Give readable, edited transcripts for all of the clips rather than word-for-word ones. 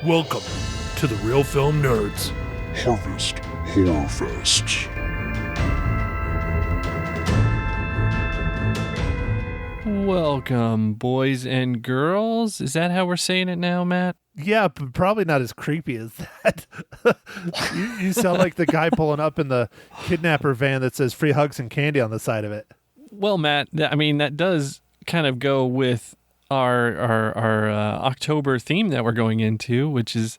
Welcome to the Real Film Nerds Harvest Horror Fest. Welcome, boys and girls. Is that how we're saying it now, Matt? Yeah, but probably not as creepy as that. you sound like the guy pulling up in the kidnapper van that says free hugs and candy on the side of it. Well, Matt, that does kind of go with our October theme that we're going into, which is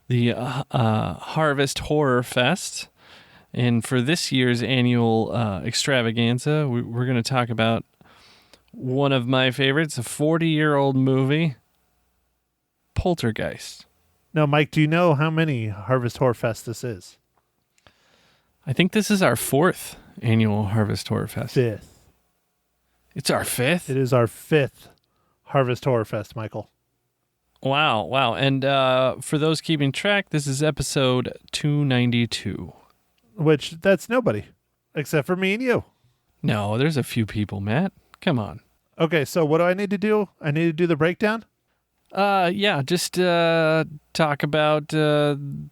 the Harvest Horror Fest. And for this year's annual extravaganza, we're going to talk about one of my favorites, a 40-year-old movie, Poltergeist. Now, Mike, do you know how many Harvest Horror Fest this is? I think this is our 4th annual Harvest Horror Fest. 5th. It's our 5th? It is our 5th Harvest Horror Fest, Michael. Wow. And for those keeping track, this is episode 292. Which, that's nobody, except for me and you. No, there's a few people, Matt. Come on. Okay, so what do I need to do? I need to do the breakdown? Just talk about the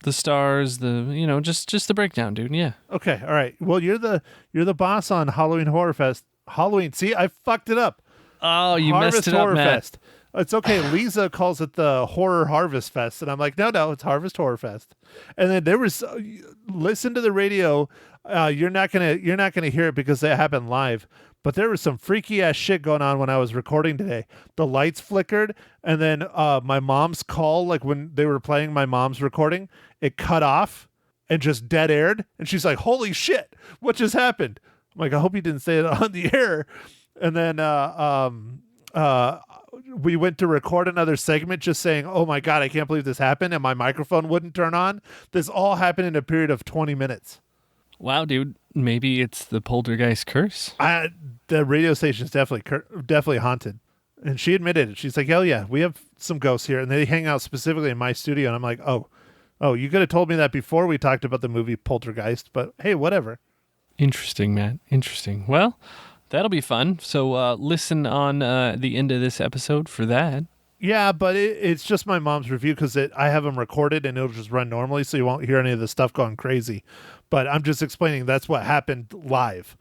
stars, just the breakdown, dude. Yeah. Okay, all right. Well, you're the boss on Halloween Horror Fest. Halloween. See, I fucked it up. Oh, you Harvest messed it Horror up, Matt. Fest. It's okay. Lisa calls it the Horror Harvest Fest, and I'm like, no, it's Harvest Horror Fest. And then there was listen to the radio. You're not gonna hear it because it happened live. But there was some freaky ass shit going on when I was recording today. The lights flickered, and then my mom's call, like when they were playing my mom's recording, it cut off and just dead aired. And she's like, "Holy shit, what just happened?" I'm like, "I hope you didn't say it on the air." And then we went to record another segment just saying, "Oh my God, I can't believe this happened," and my microphone wouldn't turn on. This all happened in a period of 20 minutes. Wow, dude. Maybe it's the Poltergeist curse. The radio station is definitely haunted. And she admitted it. She's like, "Oh yeah, we have some ghosts here." And they hang out specifically in my studio. And I'm like, oh, you could have told me that before we talked about the movie Poltergeist. But hey, whatever. Interesting, Matt. Interesting. Well, that'll be fun. So listen on the end of this episode for that. Yeah, but it's just my mom's review because I have them recorded and it'll just run normally, so you won't hear any of the stuff going crazy. But I'm just explaining that's what happened live.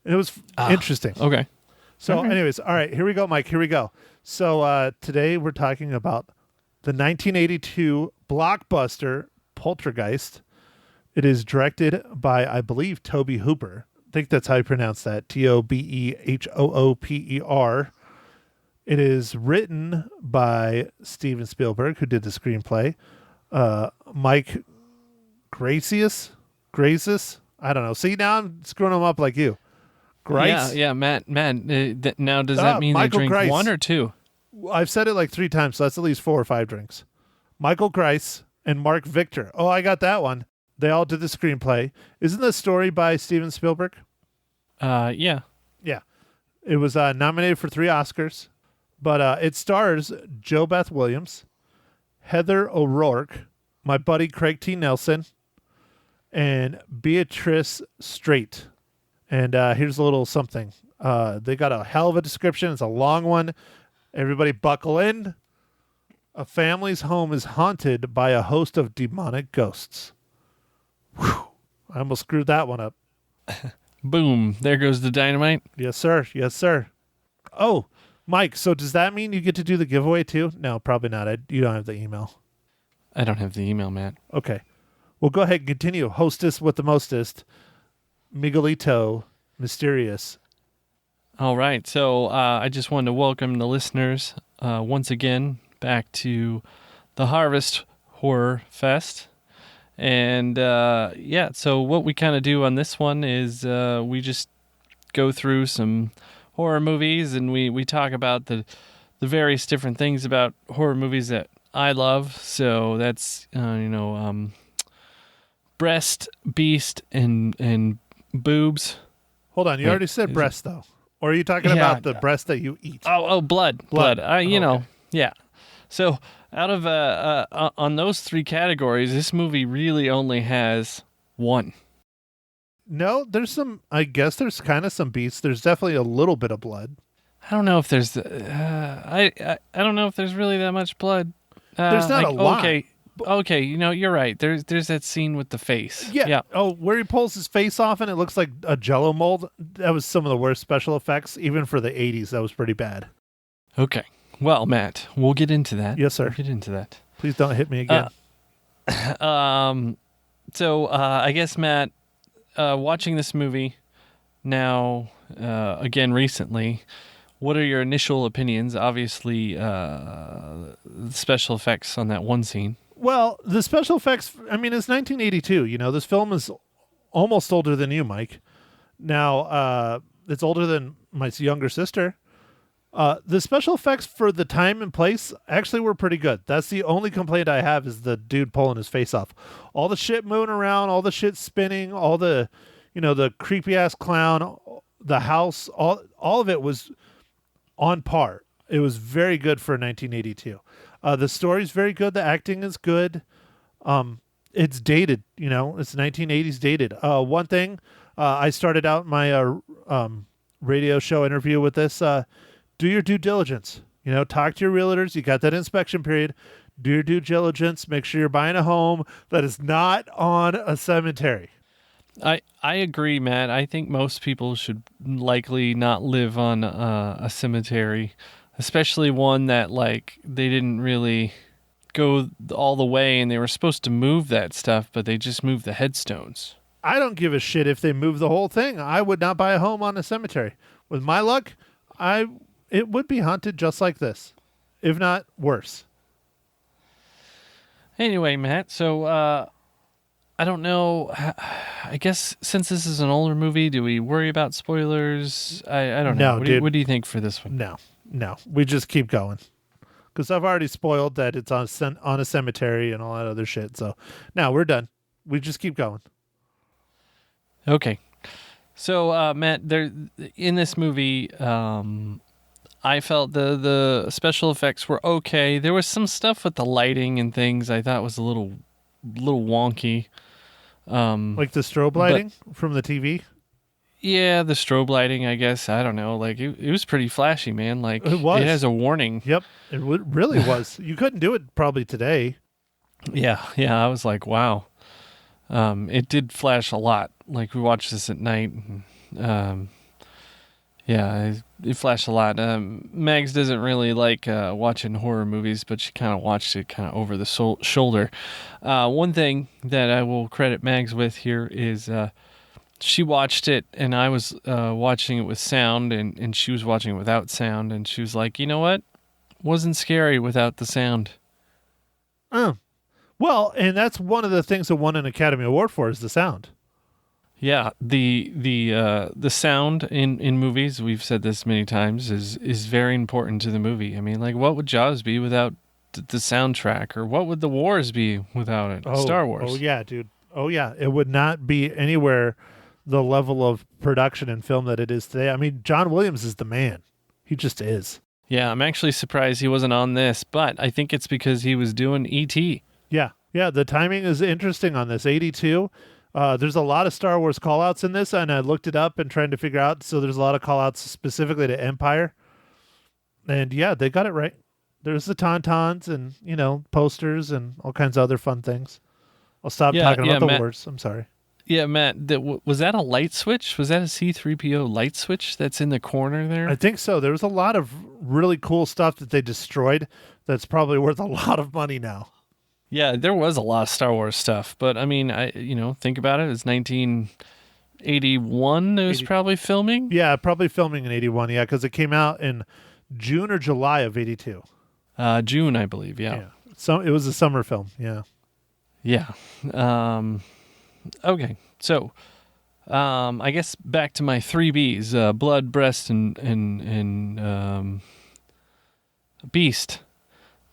It was interesting. Okay. So anyways, all right, here we go, Mike. Here we go. So today we're talking about the 1982 blockbuster Poltergeist. It is directed by, I believe, Tobe Hooper. I think that's how you pronounce that. Tobehooper. It is written by Steven Spielberg, who did the screenplay. Mike Gracious? I don't know. See, now I'm screwing them up like you. Grice? Yeah, Matt. Now, does that mean Michael they drink Grice. 1 or 2? I've said it like 3 times, so that's at least 4 or 5 drinks. Michael Grice and Mark Victor. Oh, I got that one. They all did the screenplay. Isn't the story by Steven Spielberg? Yeah. Yeah. It was nominated for 3 Oscars. But it stars Jo Beth Williams, Heather O'Rourke, my buddy Craig T. Nelson, and Beatrice Straight. And here's a little something. They got a hell of a description. It's a long one. Everybody buckle in. A family's home is haunted by a host of demonic ghosts. Whew. I almost screwed that one up. Boom. There goes the dynamite. Yes, sir. Yes, sir. Oh, Mike, so does that mean you get to do the giveaway too? No, probably not. You don't have the email. I don't have the email, Matt. Okay. Well, go ahead and continue. Hostess with the mostest. Miguelito Mysterious. All right. So I just wanted to welcome the listeners once again back to the Harvest Horror Fest. And so what we kind of do on this one is we just go through some horror movies, and we talk about the various different things about horror movies that I love. So that's breast, beast, and boobs. Hold on, you already said breast though, or are you talking about the breast that you eat? Oh, blood. Yeah. So out of on those 3 categories, this movie really only has 1. No, there's some. I guess there's kind of some beasts. There's definitely a little bit of blood. I don't know if there's I don't know if there's really that much blood. There's not a lot. Okay, you're right. There's that scene with the face. Yeah. Oh, where he pulls his face off and it looks like a Jello mold. That was some of the worst special effects, even for the '80s. That was pretty bad. Okay. Well, Matt, we'll get into that. Yes, sir. We'll get into that. Please don't hit me again. So I guess, Matt, watching this movie now again recently, what are your initial opinions? Obviously, the special effects on that one scene. Well, the special effects, I mean, it's 1982. This film is almost older than you, Mike. Now, it's older than my younger sister. The special effects for the time and place actually were pretty good. That's the only complaint I have is the dude pulling his face off. All the shit moving around, all the shit spinning, all the, the creepy ass clown, the house, all of it was on par. It was very good for 1982. The story's very good. The acting is good. It's dated, it's 1980s dated. One thing, I started out my radio show interview with this. Do your due diligence. Talk to your realtors. You got that inspection period. Do your due diligence. Make sure you're buying a home that is not on a cemetery. I agree, Matt. I think most people should likely not live on a cemetery, especially one that they didn't really go all the way and they were supposed to move that stuff, but they just moved the headstones. I don't give a shit if they move the whole thing. I would not buy a home on a cemetery. With my luck, it would be haunted just like this, if not worse. Anyway, Matt, so I don't know. I guess since this is an older movie, do we worry about spoilers? I don't know. No, what do you think for this one? No. We just keep going. Because I've already spoiled that it's on a cemetery and all that other shit. So now we're done. We just keep going. Okay. So, Matt, there in this movie, I felt the special effects were okay. There was some stuff with the lighting and things I thought was a little wonky. Like the strobe lighting from the TV? Yeah, the strobe lighting, I guess. I don't know. It was pretty flashy, man. It was. It has a warning. Yep, it really was. You couldn't do it probably today. Yeah. I was like, wow. It did flash a lot. We watched this at night. It flashed a lot. Mags doesn't really like watching horror movies, but she kind of watched it kind of over the shoulder. One thing that I will credit Mags with here is she watched it, and I was watching it with sound, and she was watching it without sound, and she was like, you know what? Wasn't scary without the sound. Oh. Well, and that's one of the things that won an Academy Award for is the sound. Yeah, the sound in movies, we've said this many times, is very important to the movie. I mean, what would Jaws be without the soundtrack, or what would The Wars be without it? Star Wars. Oh yeah, dude. Oh yeah, it would not be anywhere the level of production and film that it is today. I mean, John Williams is the man. He just is. Yeah, I'm actually surprised he wasn't on this, but I think it's because he was doing E.T. Yeah, the timing is interesting on this. 82. There's a lot of Star Wars call-outs in this, and I looked it up and trying to figure out. So there's a lot of call-outs specifically to Empire. And yeah, they got it right. There's the Tauntauns and, posters and all kinds of other fun things. I'll stop talking about the wars. I'm sorry. Yeah, Matt, was that a light switch? Was that a C-3PO light switch that's in the corner there? I think so. There was a lot of really cool stuff that they destroyed that's probably worth a lot of money now. Yeah, there was a lot of Star Wars stuff, but I mean, think about it. It's 1981. It was probably filming. Yeah, probably filming in 81. Yeah, because it came out in June or July of 82. June, I believe. Yeah. So it was a summer film. Yeah. Yeah. Okay. So, I guess back to my 3Bs: blood, breast, and beast.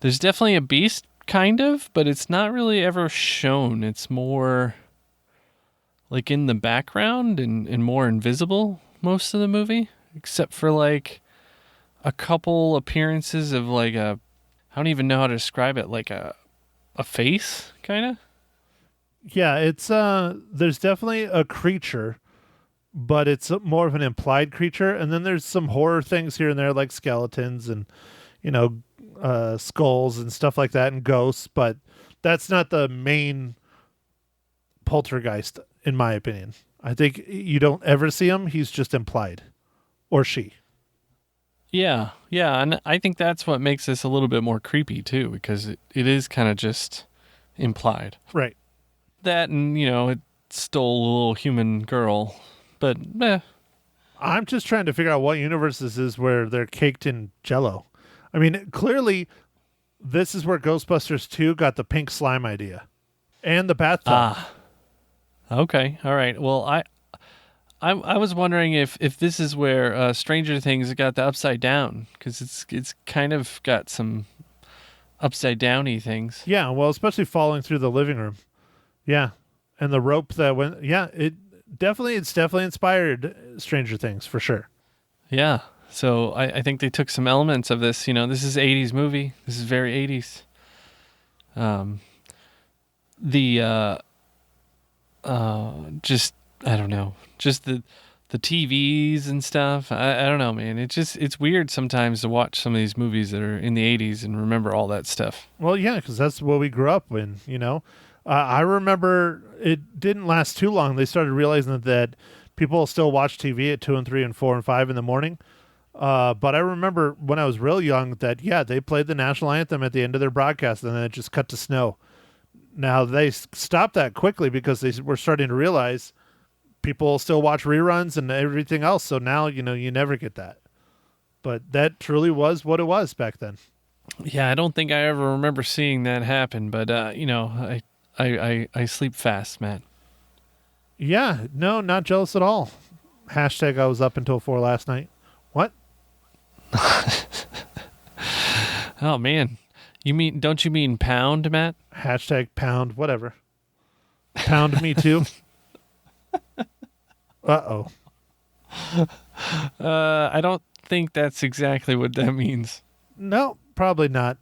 There's definitely a beast. Kind of, but it's not really ever shown. It's more in the background and more invisible most of the movie, except for a couple appearances of I don't even know how to describe it, a face, kind of. Yeah, it's there's definitely a creature but it's more of an implied creature. And then there's some horror things here and there, like skeletons and, skulls and stuff like that, and ghosts. But that's not the main poltergeist, in my opinion. I think you don't ever see him. He's just implied, or she. Yeah, and I think that's what makes this a little bit more creepy too, because it is kind of just implied. Right. That, and it stole a little human girl, but I'm just trying to figure out what universe this is where they're caked in Jello. I mean, clearly, this is where Ghostbusters 2 got the pink slime idea, and the bathtub. Okay, all right. Well, I was wondering if this is where Stranger Things got the upside down, because it's kind of got some upside downy things. Yeah, well, especially falling through the living room. Yeah, and the rope that went. Yeah, it's definitely inspired Stranger Things for sure. Yeah, so I think they took some elements of this. This is '80s movie. This is very '80s. Just I don't know, just the TVs and stuff. I don't know, man. It's weird sometimes to watch some of these movies that are in the '80s and remember all that stuff. Well, yeah, because that's what we grew up in. I remember it didn't last too long. They started realizing that people still watch TV at 2 and 3 and 4 and 5 in the morning. But I remember when I was real young that, they played the national anthem at the end of their broadcast, and then it just cut to snow. Now, they stopped that quickly because they were starting to realize people still watch reruns and everything else. So now, you never get that. But that truly was what it was back then. Yeah, I don't think I ever remember seeing that happen, but, I sleep fast, Matt. Yeah, no, not jealous at all. Hashtag I was up until 4 last night. What? Oh, man. Don't you mean pound, Matt? Hashtag pound, whatever. Pound me too. Uh-oh. I don't think that's exactly what that means. No, probably not.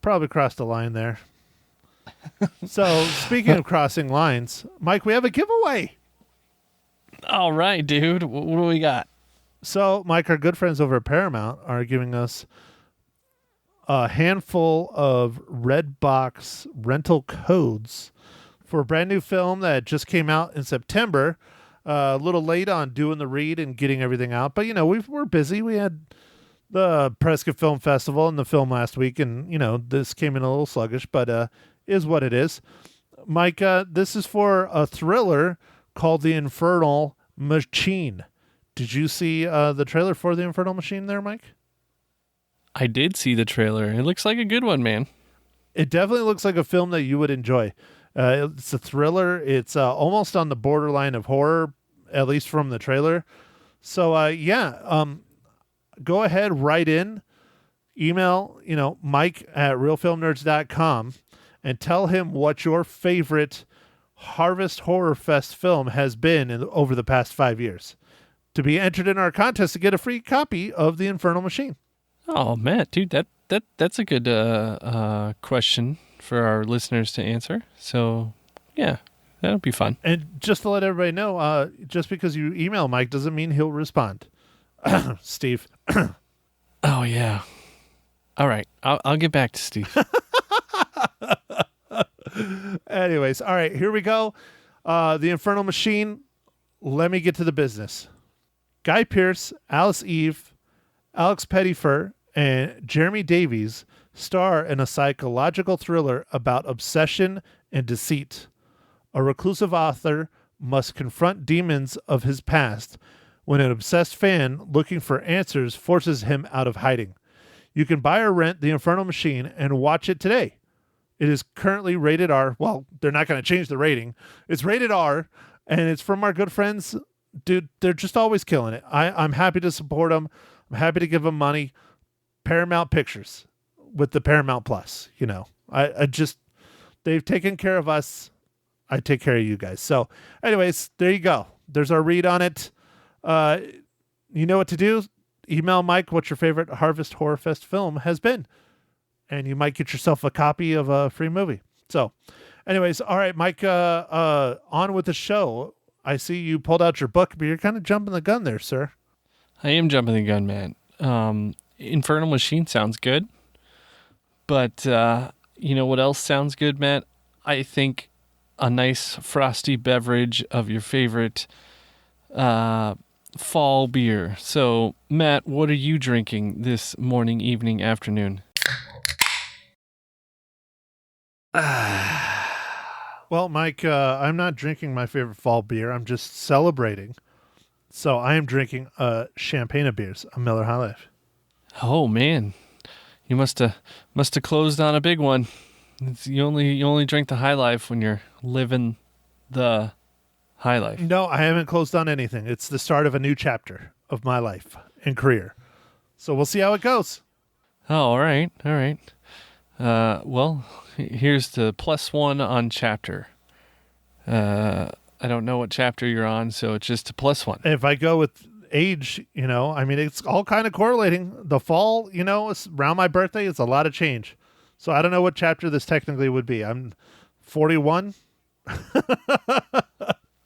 Probably crossed the line there. So, speaking of crossing lines, Mike, we have a giveaway. All right, dude. What do we got? So, Mike, our good friends over at Paramount are giving us a handful of Redbox rental codes for a brand new film that just came out in September. A little late on doing the read and getting everything out, but we're busy. We had the Prescott Film Festival and the film last week, and this came in a little sluggish, but is what it is. Mike, this is for a thriller called The Infernal Machine. Did you see the trailer for The Infernal Machine there, Mike? I did see the trailer. It looks like a good one, man. It definitely looks like a film that you would enjoy. It's a thriller. It's almost on the borderline of horror, at least from the trailer. So, go ahead, write in, email, Mike at realfilmnerds.com, and tell him what your favorite Harvest Horror Fest film has been over the past 5 years, to be entered in our contest to get a free copy of The Infernal Machine. Oh, Matt, dude, that's a good question for our listeners to answer. So, yeah, that'll be fun. And just to let everybody know, just because you email Mike doesn't mean he'll respond. Steve. Oh, yeah. All right. I'll get back to Steve. Anyways, all right, here we go. The Infernal Machine. Let me get to the business. Guy Pearce, Alice Eve, Alex Pettyfer, and Jeremy Davies star in a psychological thriller about obsession and deceit. A reclusive author must confront demons of his past when an obsessed fan looking for answers forces him out of hiding. You can buy or rent The Infernal Machine and watch it today. It is currently rated R. Well, they're not going to change the rating. It's rated R, and it's from our good friends. Dude, they're just always killing it. I'm happy to support them. I'm happy to give them money. Paramount Pictures with the Paramount Plus. I just, they've taken care of us. I take care of you guys. So anyways, there you go. There's our read on it. You know what to do. Email Mike what your favorite Harvest Horror Fest film has been, and you might get yourself a copy of a free movie. So anyways, all right, Mike, on with the show. I see you pulled out your book, but you're kind of jumping the gun there, sir. I am jumping the gun, man. Infernal Machine sounds good. But you know what else sounds good, Matt? I think a nice frosty beverage of your favorite fall beer. So, Matt, what are you drinking this morning, evening, afternoon? Well, Mike, I'm not drinking my favorite fall beer. I'm just celebrating. So I am drinking champagne of beers, a Miller High Life. Oh man, you must have closed on a big one. You only drink the High Life when you're living the High Life. No, I haven't closed on anything. It's the start of a new chapter of my life and career. So we'll see how it goes. Oh, all right. Well, here's the +1 on chapter. I don't know what chapter you're on, so it's just a +1. If I go with age, I mean, it's all kind of correlating. The fall, it's around my birthday, it's a lot of change. So I don't know what chapter this technically would be. I'm 41.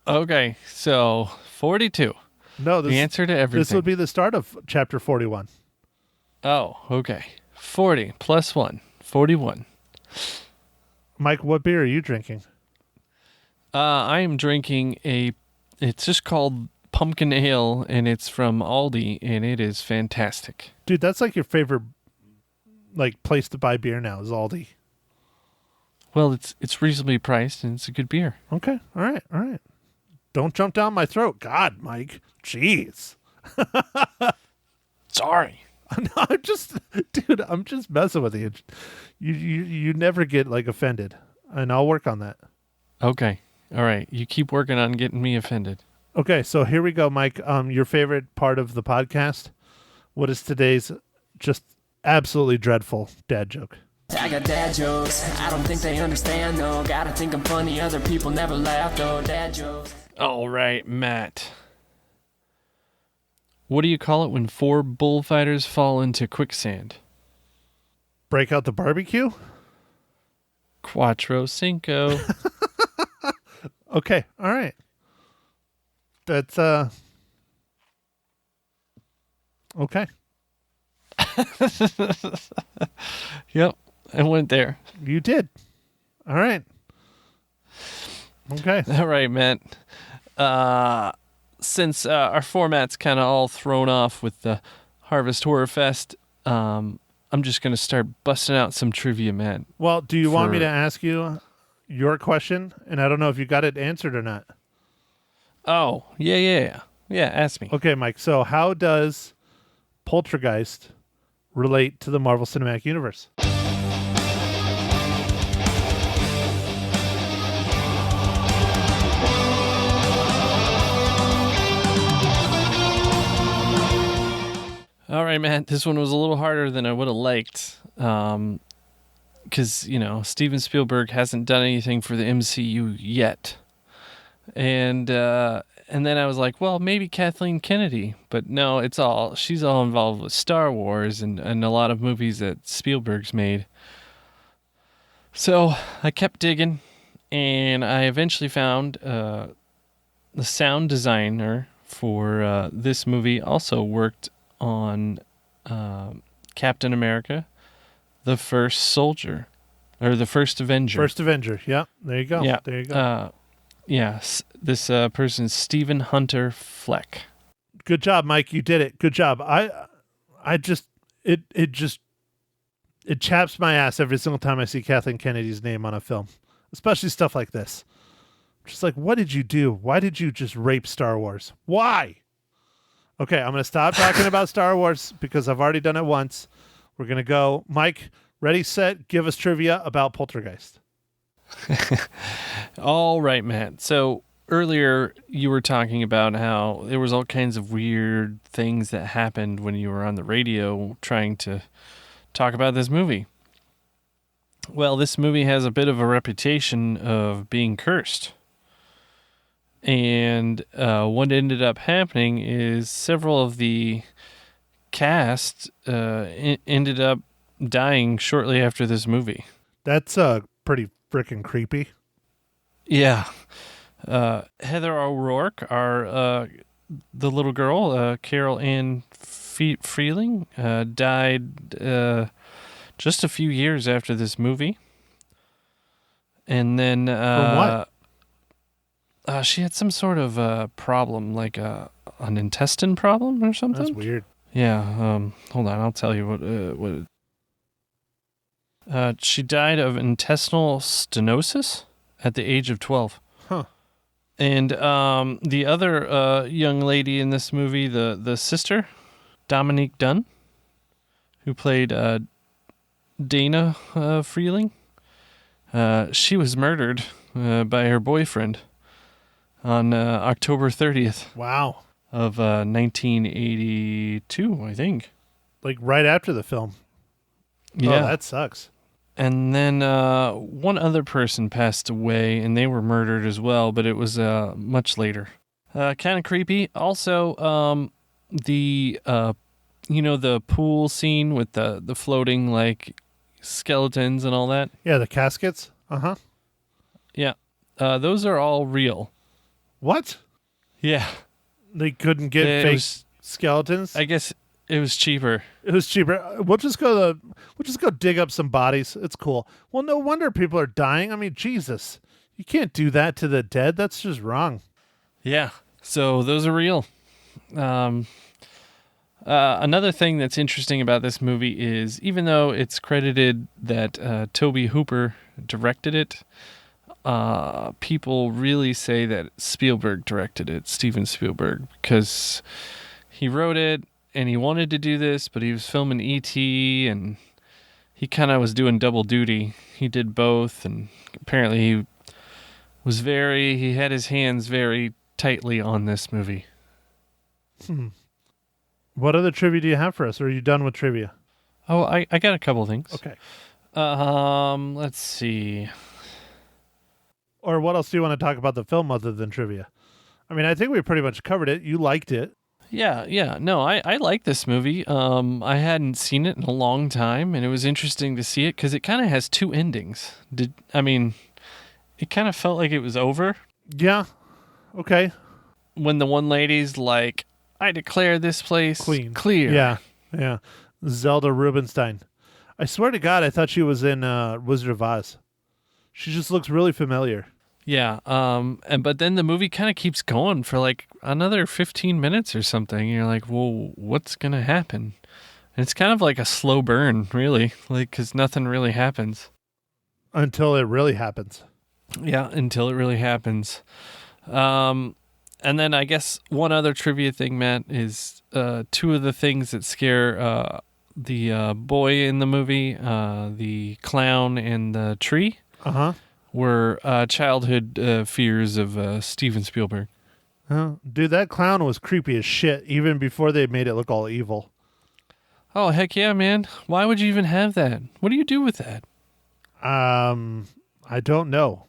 Okay, so 42. No, the answer to everything. This would be the start of chapter 41. Oh, okay. 40 +1, 41. Mike, what beer are you drinking? I am drinking it's just called Pumpkin Ale, and it's from Aldi, and it is fantastic. Dude, that's like your favorite place to buy beer now is Aldi. Well, it's reasonably priced, and it's a good beer. Okay, all right. Don't jump down my throat. God, Mike. Jeez. Sorry. No, I'm just messing with you. You never get offended, and I'll work on that. Okay. All right. You keep working on getting me offended. Okay, so here we go, Mike. Your favorite part of the podcast. What is today's just absolutely dreadful dad joke? I got dad jokes. I don't think they understand, though. Gotta think I'm funny. Other people never laugh, though. Dad jokes. All right, Matt. What do you call it when 4 bullfighters fall into quicksand? Break out the barbecue? Quattro Cinco. Okay, all right. That's okay. Yep, I went there. You did. All right. Okay. All right, Matt. Since our format's kind of all thrown off with the Harvest Horror Fest, I'm just going to start busting out some trivia, Matt. Well, do you want me to ask you your question? And I don't know if you got it answered or not. Oh, yeah. Yeah, ask me. Okay, Mike. So how does Poltergeist relate to the Marvel Cinematic Universe? All right, Matt. This one was a little harder than I would have liked. Because, Steven Spielberg hasn't done anything for the MCU yet. And then I was like, well, maybe Kathleen Kennedy. But no, she's all involved with Star Wars and a lot of movies that Spielberg's made. So I kept digging, and I eventually found the sound designer for this movie also worked on Captain America, the First Soldier, or the First Avenger. First Avenger, yeah. There you go. Yeah. There you go. Yes, this person's Stephen Hunter Fleck. Good job, Mike. You did it. Good job. It chaps my ass every single time I see Kathleen Kennedy's name on a film, especially stuff like this. Just like, what did you do? Why did you just rape Star Wars? Why? Okay, I'm going to stop talking about Star Wars because I've already done it once. We're going to go. Mike, ready, set, give us trivia about Poltergeist. All right, Matt. So earlier you were talking about how there was all kinds of weird things that happened when you were on the radio trying to talk about this movie. Well, this movie has a bit of a reputation of being cursed. And what ended up happening is several of the cast ended up dying shortly after this movie. That's pretty freaking creepy. Yeah. Heather O'Rourke, the little girl, Carol Ann Freeling, died just a few years after this movie. And then From what? She had some sort of problem, like an intestine problem or something. That's weird. Yeah. Hold on, I'll tell you what. She died of intestinal stenosis at the age of 12. Huh. And the other young lady in this movie, the sister, Dominique Dunn, who played Dana Freeling, she was murdered by her boyfriend on October 30th Wow. of 1982, I think. Like right after the film. Yeah. Oh, that sucks. And then one other person passed away, and they were murdered as well, but it was much later. Kind of creepy. Also, the pool scene with the floating like skeletons and all that. Yeah, the caskets. Uh-huh. Yeah, those are all real. What? Yeah, They couldn't get It fake was- skeletons? I guess it was cheaper. It was cheaper. We'll just go dig up some bodies. It's cool. Well, no wonder people are dying. I mean, Jesus. You can't do that to the dead. That's just wrong. Yeah, so those are real. Another thing that's interesting about this movie is, even though it's credited that Tobe Hooper directed it, people really say that Spielberg directed it, Steven Spielberg, because he wrote it and he wanted to do this, but he was filming E.T. and he kind of was doing double duty. He did both, and apparently he had his hands very tightly on this movie. What other trivia do you have for us? Or are you done with trivia? Oh, I got a couple things. Okay. Let's see. Or what else do you want to talk about the film other than trivia? I mean, I think we pretty much covered it. You liked it. Yeah. No, I like this movie. I hadn't seen it in a long time, and it was interesting to see it because it kind of has two endings. It kind of felt like it was over Yeah. Okay. when the one lady's like, "I declare this place clear." Yeah. Zelda Rubinstein. I swear to God, I thought she was in Wizard of Oz. She just looks really familiar. Yeah. But then the movie kind of keeps going for like another 15 minutes or something. And you're like, well, what's gonna happen? And it's kind of like a slow burn, really, like because nothing really happens. Until it really happens. Yeah, until it really happens. And then I guess one other trivia thing, Matt, is two of the things that scare the boy in the movie, the clown and the tree, were childhood fears of Steven Spielberg. Dude, that clown was creepy as shit even before they made it look all evil. Oh, heck yeah, man. Why would you even have that? What do you do with that? I don't know.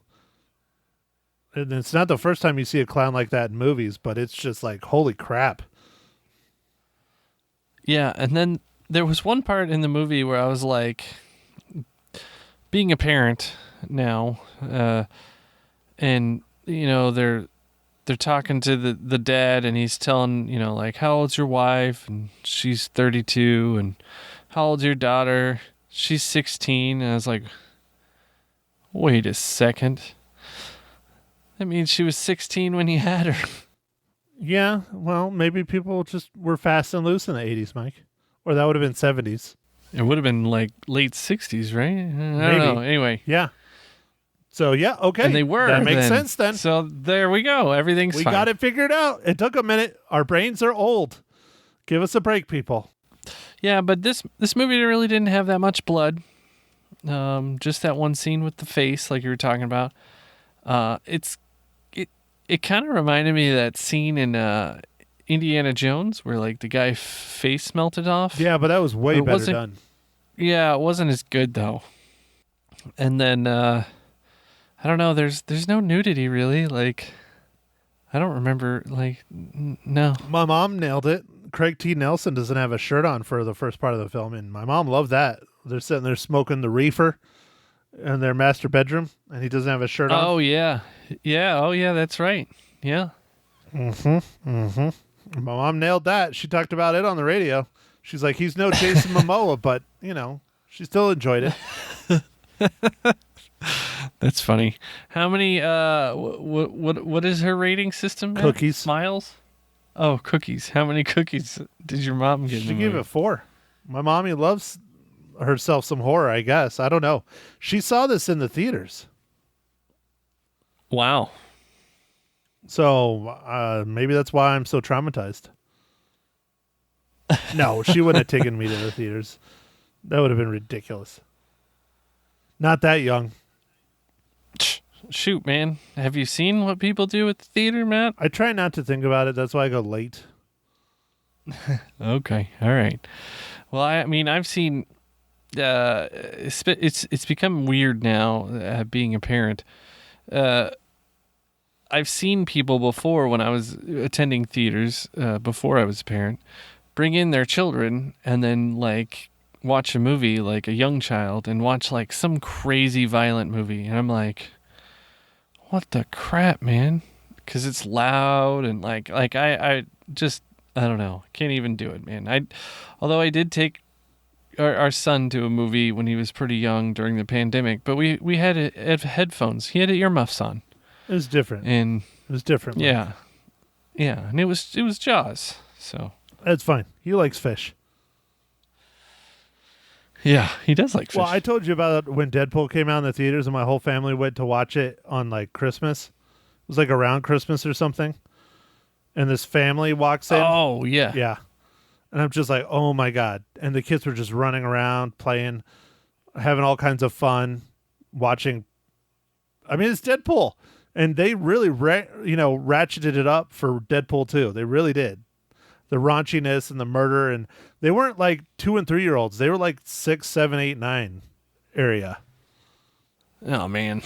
And it's not the first time you see a clown like that in movies, but it's just like, holy crap. Yeah, and then there was one part in the movie where I was like, being a parent now, and they're talking to the dad, and he's telling like, how old's your wife? And she's 32. And how old's your daughter? She's 16. And I was like, wait a second. That means she was 16 when he had her. Yeah, well, maybe people just were fast and loose in the 80s, Mike. Or that would have been 70s. It would have been like late 60s, right? I Maybe. don't know. Anyway. Yeah. So, yeah, okay. And they were. That makes sense then. So there we go. Everything's We fine. got it figured out. It took a minute. Our brains are old. Give us a break, people. Yeah, but this movie really didn't have that much blood. Just that one scene with the face, like you were talking about. It kind of reminded me of that scene in Indiana Jones where like the guy face melted off. Yeah, but that was way It better wasn't- done. Yeah, it wasn't as good though. And then I don't know. There's no nudity really. Like I don't remember. Like no. My mom nailed it. Craig T. Nelson doesn't have a shirt on for the first part of the film, and my mom loved that. They're sitting there smoking the reefer in their master bedroom, and he doesn't have a shirt on. Oh yeah, Yeah. Oh, yeah. That's right. Yeah. My mom nailed that. She talked about it on the radio. She's like, he's no Jason Momoa, but she still enjoyed it. That's funny. How many? What is her rating system? Matt? Cookies. Smiles. Oh, cookies. How many cookies did your mom get? She gave it 4. My mommy loves herself some horror, I guess. I don't know. She saw this in the theaters. Wow. So maybe that's why I'm so traumatized. No, she wouldn't have taken me to the theaters. That would have been ridiculous. Not that young. Shoot, man. Have you seen what people do at the theater, Matt? I try not to think about it. That's why I go late. Okay. All right. Well, I mean, I've seen. It's become weird now, being a parent. I've seen people before when I was attending theaters, before I was a parent, bring in their children and then like watch a movie like a young child and watch like some crazy violent movie. And I'm like, what the crap, man? Because it's loud and like I just, I don't know. Can't even do it, man. Although I did take our son to a movie when he was pretty young during the pandemic, but we had headphones. He had earmuffs on. It was different. And it was different. Yeah. Yeah. And it was Jaws. So That's fine. He likes fish. yeah, he does like fish. Well, I told you about when Deadpool came out in the theaters and my whole family went to watch it on like Christmas. It was like around Christmas or something. And this family walks in. Oh, yeah. Yeah. And I'm just like, oh my God. And the kids were just running around, playing, having all kinds of fun, watching. I mean, it's Deadpool. And they really, ratcheted it up for Deadpool 2. They really did. The raunchiness and the murder. And they weren't like 2 and 3 year olds. They were like 6, 7, 8, 9 area. Oh, man.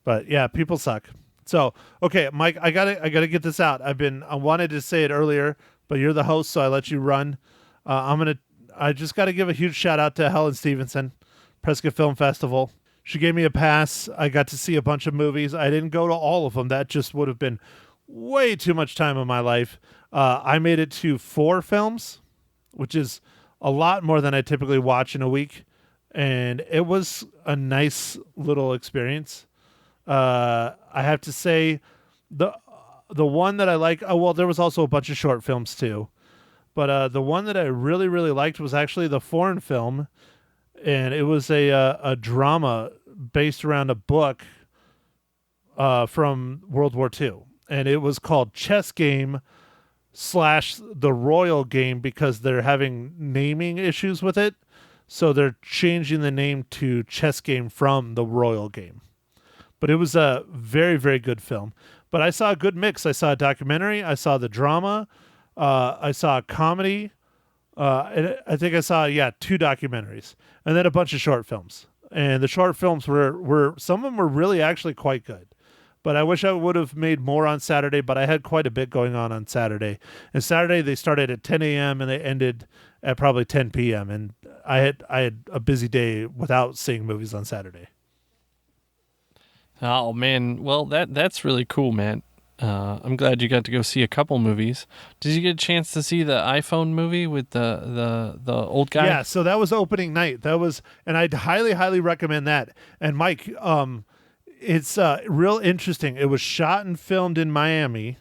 But yeah, people suck. So, okay, Mike, I gotta get this out. I wanted to say it earlier, but you're the host, so I let you run. I just got to give a huge shout out to Helen Stevenson, Prescott Film Festival. She gave me a pass. I got to see a bunch of movies. I didn't go to all of them. That just would have been way too much time in my life. I made it to 4 films, which is a lot more than I typically watch in a week. And it was a nice little experience. I have to say the one that I like, there was also a bunch of short films too, but the one that I really, really liked was actually the foreign film. And it was a drama based around a book from World War II. And it was called Chess Game / The Royal Game because they're having naming issues with it. So they're changing the name to Chess Game from The Royal Game. But it was a very, very good film. But I saw a good mix. I saw a documentary. I saw the drama. I saw a comedy. And I think I saw, 2 documentaries. And then a bunch of short films. And the short films were some of them were really actually quite good. But I wish I would have made more on Saturday, but I had quite a bit going on Saturday. And Saturday they started at 10 a.m. and they ended at probably 10 p.m. And I had a busy day without seeing movies on Saturday. Oh, man. Well, that's really cool, man. I'm glad you got to go see a couple movies. Did you get a chance to see the iPhone movie with the old guy? Yeah, so that was opening night. And I'd highly, highly recommend that. And Mike, it's real interesting. It was shot and filmed in Miami.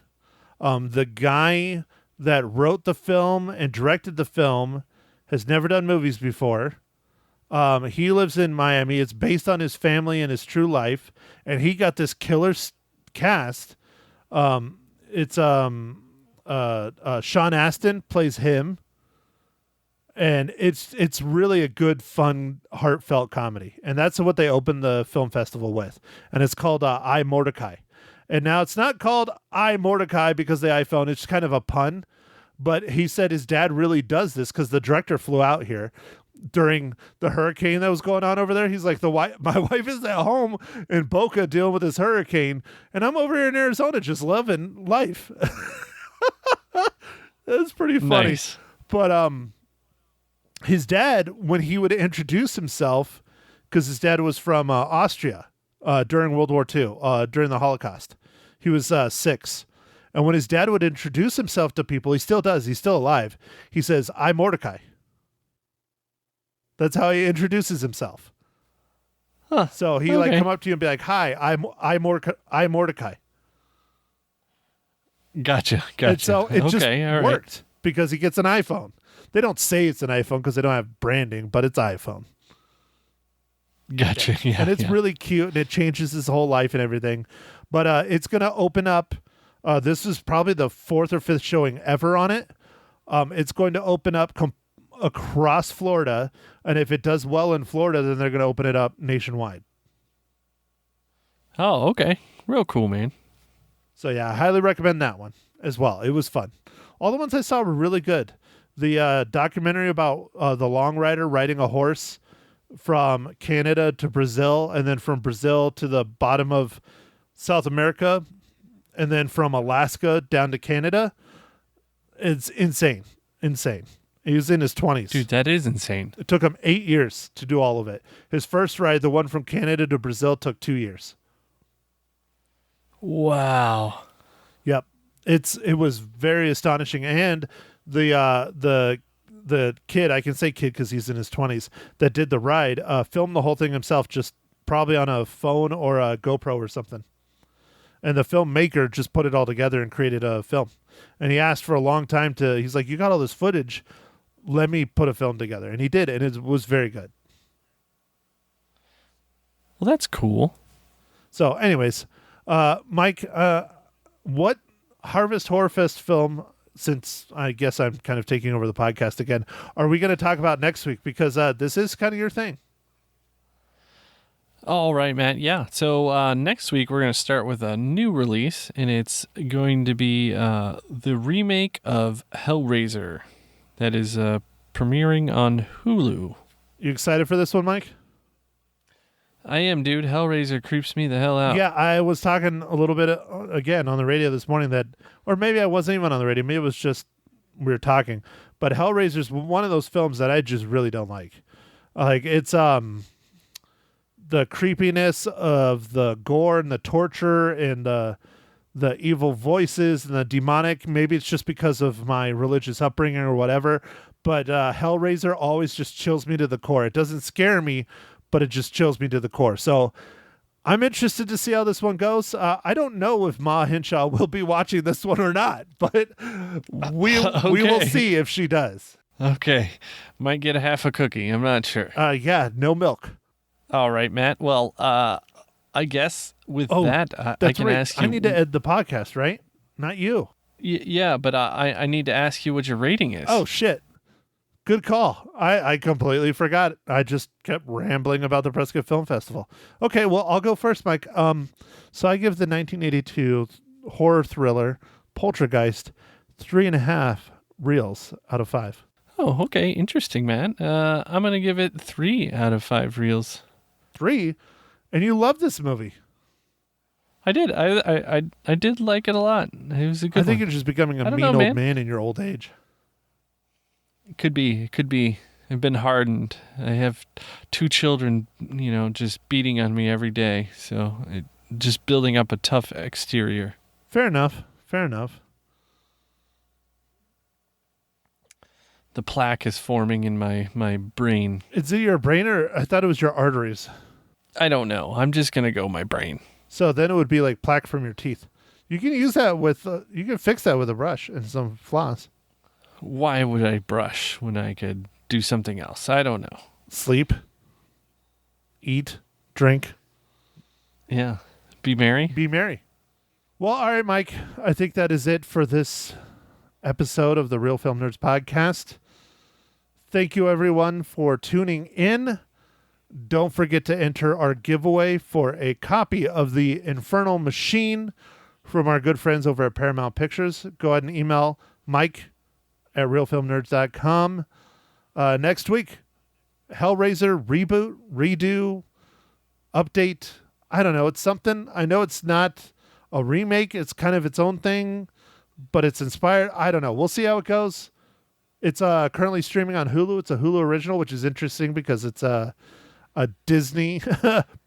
The guy that wrote the film and directed the film has never done movies before. He lives in Miami. It's based on his family and his true life. And he got this killer cast. It's Sean Astin plays him. And it's really a good, fun, heartfelt comedy. And that's what they opened the film festival with. And it's called I, Mordecai. And now it's not called I, Mordecai because the iPhone. It's kind of a pun. But he said his dad really does this because the director flew out here during the hurricane that was going on over there. He's like, my wife is at home in Boca dealing with this hurricane. And I'm over here in Arizona just loving life. That's pretty funny. Nice. But his dad, when he would introduce himself, because his dad was from Austria, during World War II, during the Holocaust. He was 6. And when his dad would introduce himself to people, he still does. He's still alive. He says, "I'm Mordecai." That's how he introduces himself. Huh. So he like come up to you and be like, "Hi, I'm Mordecai." Gotcha. And so it just all right. worked because he gets an iPhone. They don't say it's an iPhone because they don't have branding, but it's iPhone. Gotcha. Yeah. And it's really cute, and it changes his whole life and everything. But it's going to open up. This is probably the 4th or 5th showing ever on it. It's going to open up across Florida, and if it does well in Florida, then they're going to open it up nationwide. Oh, okay. Real cool, man. So yeah, I highly recommend that one as well. It was fun. All the ones I saw were really good. The documentary about the long rider riding a horse from Canada to Brazil, and then from Brazil to the bottom of South America, and then from Alaska down to Canada. It's insane. He was in his 20s. Dude, that is insane. It took him 8 years to do all of it. His first ride, the one from Canada to Brazil, took 2 years. Wow. Yep. It was very astonishing. And the kid, I can say kid because he's in his 20s, that did the ride, filmed the whole thing himself, just probably on a phone or a GoPro or something. And the filmmaker just put it all together and created a film. And he asked for a long time he's like, "You got all this footage, let me put a film together." And he did, and it was very good. Well, that's cool. So anyways, Mike, what Harvest Horror Fest film, since I guess I'm kind of taking over the podcast again, are we going to talk about next week? Because this is kind of your thing. All right, Matt. Yeah. So next week, we're going to start with a new release, and it's going to be the remake of Hellraiser that is premiering on Hulu. You excited for this one, Mike? I am, dude. Hellraiser creeps me the hell out. Yeah, I was talking a little bit again on the radio this morning or maybe I wasn't even on the radio. Maybe it was just we were talking. But Hellraiser's one of those films that I just really don't like. Like it's the creepiness of the gore and the torture and the evil voices and the demonic. Maybe it's just because of my religious upbringing or whatever. But Hellraiser always just chills me to the core. It doesn't scare me, but it just chills me to the core. So I'm interested to see how this one goes. I don't know if Ma Hinshaw will be watching this one or not, but we will see if she does. Okay. Might get a half a cookie. I'm not sure. Yeah, no milk. All right, Matt. Well, I guess with that, I can ask you. I need to end the podcast, right? Not you. Yeah, but I need to ask you what your rating is. Oh, shit. Good call. I completely forgot. I just kept rambling about the Prescott Film Festival. Okay, well, I'll go first, Mike. So I give the 1982 horror thriller Poltergeist 3.5 reels out of 5. Oh, okay. Interesting, man. I'm going to give it 3 out of 5 reels. 3? And you love this movie. I did. I did like it a lot. It was a good one. I think you're just becoming a mean old man in your old age. Could be. I've been hardened. I have 2 children, just beating on me every day. So just building up a tough exterior. Fair enough. The plaque is forming in my brain. Is it your brain, or I thought it was your arteries? I don't know. I'm just going to go my brain. So then it would be like plaque from your teeth. You can use that you can fix that with a brush and some floss. Why would I brush when I could do something else? I don't know. Sleep. Eat. Drink. Yeah. Be merry. Be merry. Well, all right, Mike. I think that is it for this episode of the Real Film Nerds podcast. Thank you, everyone, for tuning in. Don't forget to enter our giveaway for a copy of The Infernal Machine from our good friends over at Paramount Pictures. Go ahead and email Mike at realfilmnerds.com. Next week, Hellraiser reboot, redo, update. I don't know. It's something. I know it's not a remake. It's kind of its own thing, but it's inspired. I don't know. We'll see how it goes. It's currently streaming on Hulu. It's a Hulu original, which is interesting because it's a Disney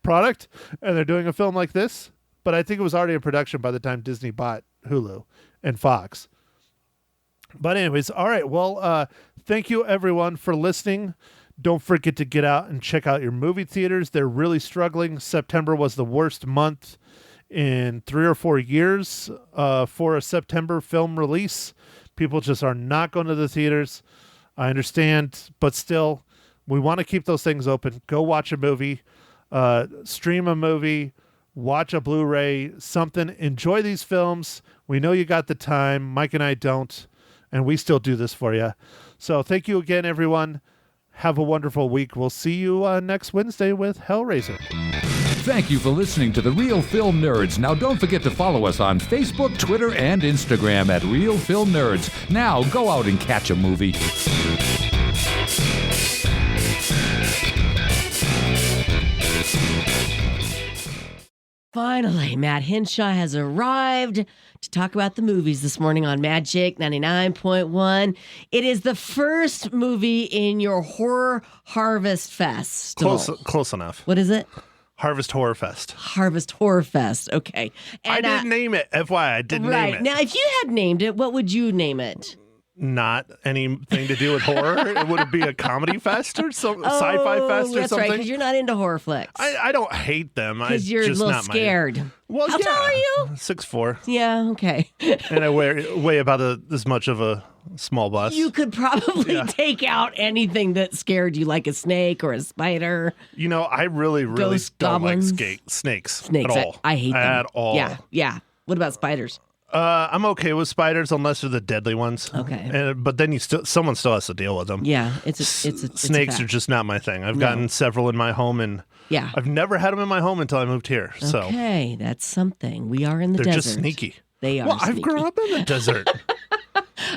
product, and they're doing a film like this. But I think it was already in production by the time Disney bought Hulu and Fox. But anyways, all right. Well, thank you everyone for listening. Don't forget to get out and check out your movie theaters. They're really struggling. September was the worst month in 3 or 4 years for a September film release. People just are not going to the theaters. I understand, but still, we want to keep those things open. Go watch a movie, stream a movie, watch a Blu-ray, something. Enjoy these films. We know you got the time. Mike and I don't, and we still do this for you. So thank you again, everyone. Have a wonderful week. We'll see you next Wednesday with Hellraiser. Thank you for listening to The Real Film Nerds. Now, don't forget to follow us on Facebook, Twitter, and Instagram at Real Film Nerds. Now, go out and catch a movie. Finally, Matt Hinshaw has arrived to talk about the movies this morning on Magic 99.1. It is the first movie in your Horror Harvest Fest. Close enough. What is it? Harvest Horror Fest. Harvest Horror Fest. Okay. And, I didn't name it. FYI, I didn't name it. Now, if you had named it, what would you name it? Not anything to do with horror. Would it be a comedy fest or some sci-fi fest or that's something? right, because you're not into horror flicks. I don't hate them. Because you're just a little not scared. Well, How tall are you? 6'4". Yeah, okay. And I weigh about as much of a small bus. You could probably take out anything that scared you, like a snake or a spider. You know, I really Ghost don't goblins. like snakes Snakes, at all. I hate them. At all. Yeah. What about spiders? I'm okay with spiders unless they're the deadly ones. Okay. But then someone still has to deal with them. Yeah, it's a Snakes are fact. just not my thing. I've gotten several in my home, and Yeah. I've never had them in my home until I moved here. So Okay, that's something. We are in the they're desert. just sneaky. They are Well, I've sneaky. grown up in the desert.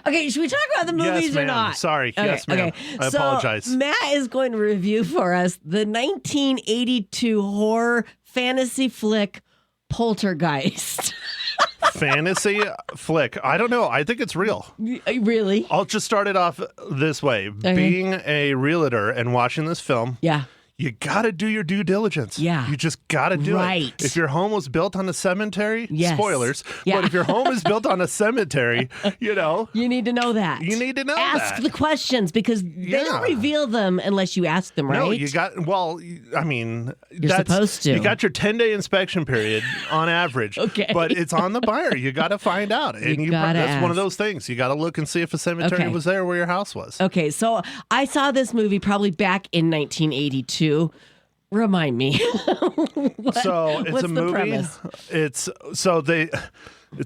Okay, should we talk about the movies Yes, or ma'am. not? Sorry. Okay, Yes, ma'am. okay. I So, apologize. Matt is going to review for us the 1982 horror fantasy flick Poltergeist. Fantasy flick. I don't know. I think it's real. Really? I'll just start it off this way. Being a realtor and watching this film, Yeah. you got to do your due diligence. Yeah. You just got to do Right. it. If your home was built on a cemetery, Yes. spoilers, Yeah. but if your home is built on a cemetery, you know, You need to know that. You need to know Ask that. the questions because they don't Yeah. reveal them unless you ask them, right? no, you got, well, I mean, You're supposed to. You got your 10-day inspection period on average. Okay. But it's on the buyer. You got to find out. And gotta that's one of ask. those things. You got to look and see if a cemetery Okay. was there where your house was. Okay, so I saw this movie probably back in 1982. Remind me. So it's what's a the movie. premise? It's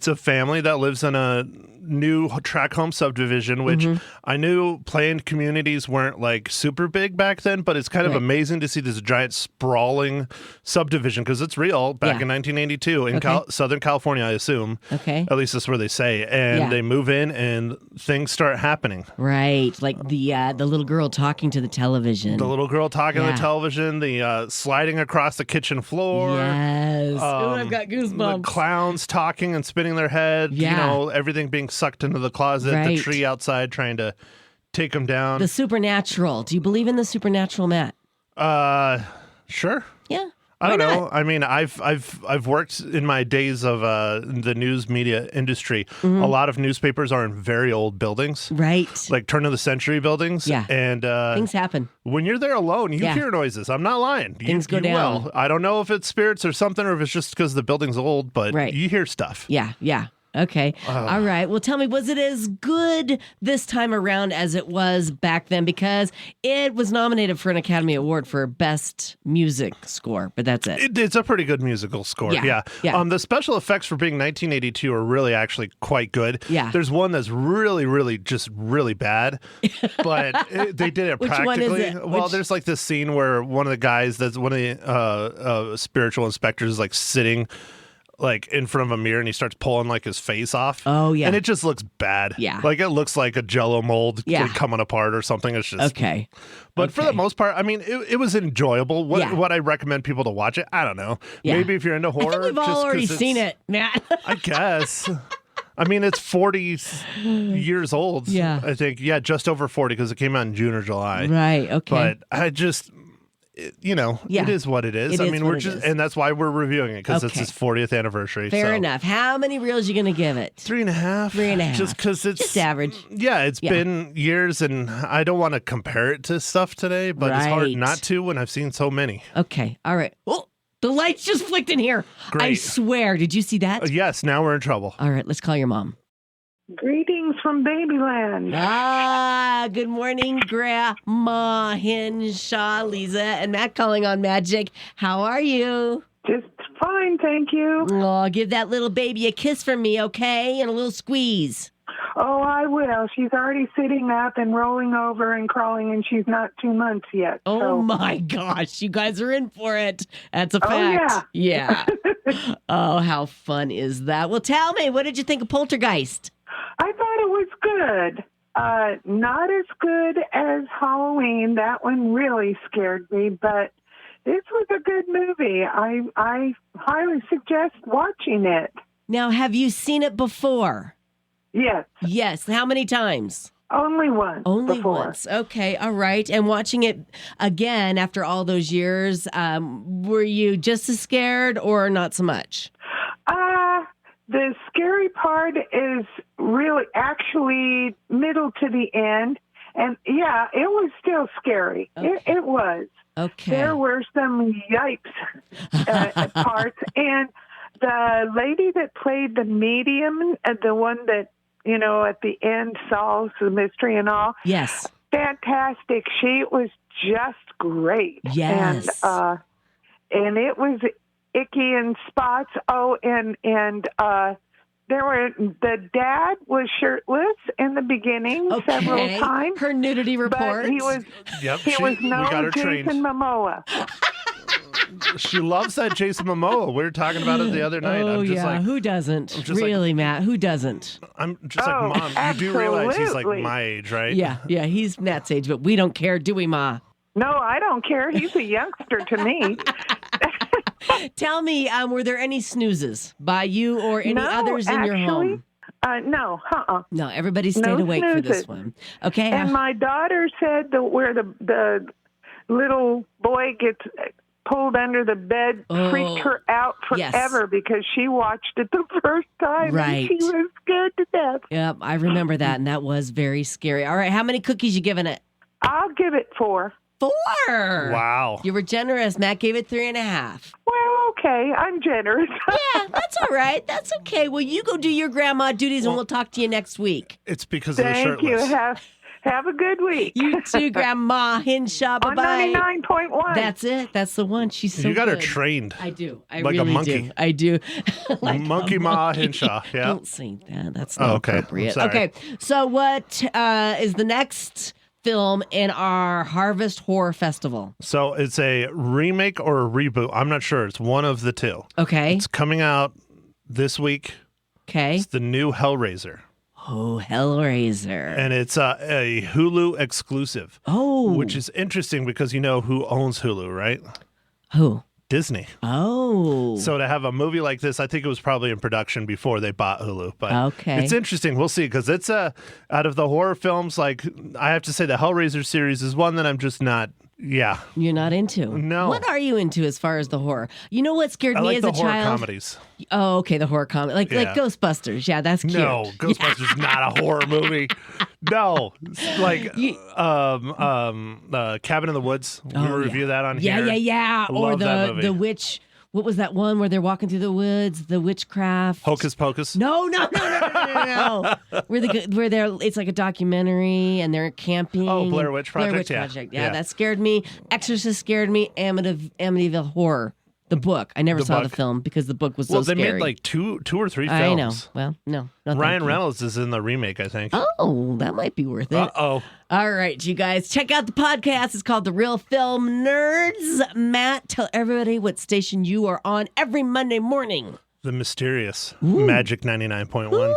a family that lives in a new tract home subdivision, which Mm-hmm. I knew planned communities weren't like super big back then, but it's kind of Right. amazing to see this giant sprawling subdivision because it's real back Yeah. in 1982 in Okay. Southern California, I assume. Okay. At least that's where they say. And Yeah. they move in and things start happening. Right, like the little girl talking to the television. The little girl talking to Yeah. the television, the sliding across the kitchen floor. Yes. Ooh, I've got The goosebumps. clowns talking and spinning their head. Yeah. You know, everything being sucked into the closet. Right. The tree outside trying to take them down. The supernatural. Do you believe in the supernatural, Matt? Sure. Yeah. I don't Why know. not? I mean, I've worked in my days of the news media industry. Mm-hmm. A lot of newspapers are in very old buildings, Right. like turn of the century buildings. Yeah. And Things happen. when you're there alone, you Yeah. hear noises. I'm not lying. Things go you down. will. I don't know if it's spirits or something, or if it's just because the building's old, but Right. you hear stuff. Yeah. Okay. All right. Well, tell me, was it as good this time around as it was back then? Because it was nominated for an Academy Award for Best Music Score, but that's it. It's a pretty good musical score. Yeah, Yeah. yeah. The special effects for being 1982 are really actually quite good. Yeah. There's one that's really, really, just really bad, but they did it Which one is practically. it? Well, Which- there's like this scene where one of the guys, that's one of the spiritual inspectors, is like sitting like in front of a mirror and he starts pulling like his face off. Oh, yeah. And it just looks bad. Yeah. Like it looks like a Jello mold Yeah. like, coming apart or something. It's just Okay. But for the Okay. most part, I mean, it was enjoyable. What Yeah. what I recommend people to watch it? I don't know. Yeah. Maybe if you're into I horror, think we've all just 'cause already it's- seen it, Matt. I guess. I mean, it's 40 years old. Yeah. I think. Yeah, just over 40 because it came out in June or July. Right. Okay. But I just, Yeah. it is what it is. It I is mean, what we're it just, is. and that's why we're reviewing it because it's Okay. his 40th anniversary. Fair so. enough. How many reels you gonna give it? 3.5. 3.5. Just because it's Just average. Yeah, it's Yeah. been years, and I don't want to compare it to stuff today, but it's hard Right. not to when I've seen so many. Okay. All right. Oh, the lights just flicked in here. I Great. swear. Did you see that? Yes, now we're in trouble. All right. Let's call your mom. Greetings from Babyland. Good morning, Grandma Henshaw, Lisa, and Matt calling on Magic. How are you? Just fine, thank you. Oh, give that little baby a kiss from me, okay? And a little squeeze. Oh, I will. She's already sitting up and rolling over and crawling, and she's not 2 months yet. Oh so. my gosh, you guys are in for it. That's a Oh, fact. Yeah. Oh, how fun is that? Well, tell me, what did you think of Poltergeist? I thought it was good. Not as good as Halloween. That one really scared me, but this was a good movie. I highly suggest watching it. Now, have you seen it before? Yes, Yes. How many times? only once Only before. once. Okay. All right. And watching it again after all those years, were you just as scared or not so much? The scary part is really actually middle to the end. And yeah, it was still scary. Okay. It was. Okay. There were some yipes parts. And the lady that played the medium, the one that, at the end solves the mystery and all, Yes. fantastic. She was just great. Yes. And it was icky in spots. Oh, and the dad was shirtless in the beginning several times. Her nudity report. But he was Yep, he was we no got her Jason trained. Momoa. She loves that Jason Momoa. We were talking about it the other night. Oh, I'm just yeah. like, Who doesn't? just like- Really, Matt? Who doesn't? I'm just Oh, like, Mom, you do realize he's like absolutely. my age, right? Yeah. Yeah. He's Matt's age, but we don't care, do we, Ma? No, I don't care. He's a youngster to me. Tell me, were there any snoozes by you or any No, others in your home? No, No, everybody stayed No awake for this snoozes. one. Okay. And my daughter said that where the little boy gets pulled under the bed freaked her out yes. forever because she watched it the first time. Right. And she was scared to death. Yep, I remember that, and that was very scary. All right, how many cookies you giving it? I'll give it 4. 4. Wow. You were generous. Matt gave it 3.5. Well, okay, I'm generous. Yeah, that's all right. That's okay. Well, you go do your grandma duties, and we'll talk to you next week. It's because of the Thank you. shirtless. Have a good week. You too, Grandma Henshaw. On Bye-bye. 99.1. That's it. That's the one. She's so You got her good. trained. I do. I Like a really monkey. do. I do. Like a Monkey Ma monkey. Henshaw. Yeah. Don't say that. That's Oh, not okay. I'm appropriate. sorry. Okay. So what is the next film in our Harvest Horror Festival? So it's a remake or a reboot. I'm not sure. It's one of the two. Okay. It's coming out this week. Okay. It's the new Hellraiser. Oh, Hellraiser. And it's a Hulu exclusive. Oh. Which is interesting because you know who owns Hulu, right? Who? Disney. Oh. So to have a movie like this, I think it was probably in production before they bought Hulu. But Okay. it's interesting. We'll see because it's out of the horror films. Like I have to say, the Hellraiser series is one that I'm just not. Yeah, You're not into? No. What are you into as far as the horror? You know what scared I me like as the a horror child? comedies. Oh, okay, the horror comedy, like Yeah. Ghostbusters. Yeah, that's cute. No, Ghostbusters is not a horror movie. No, it's like Cabin in the Woods. We Oh, review that on Yeah, here. yeah, yeah. I Or love that movie. the witch. What was that one where they're walking through the woods? The witchcraft. Hocus Pocus. No. Where they're it's like a documentary and they're camping. Oh, Blair Witch Project, Blair Witch yeah. Project. Yeah, Yeah. that scared me. Exorcist scared me. Amityville Horror. The book. I never The saw the book. film because the book was so Well, they scary. made like two or three films. I know. Well, no. Thank Ryan you. Reynolds is in the remake, I think. Oh, that might be worth it. Uh-oh. All right, you guys, check out the podcast. It's called The Real Film Nerds. Matt, tell everybody what station you are on every Monday morning. The mysterious Magic 99.1. Ooh.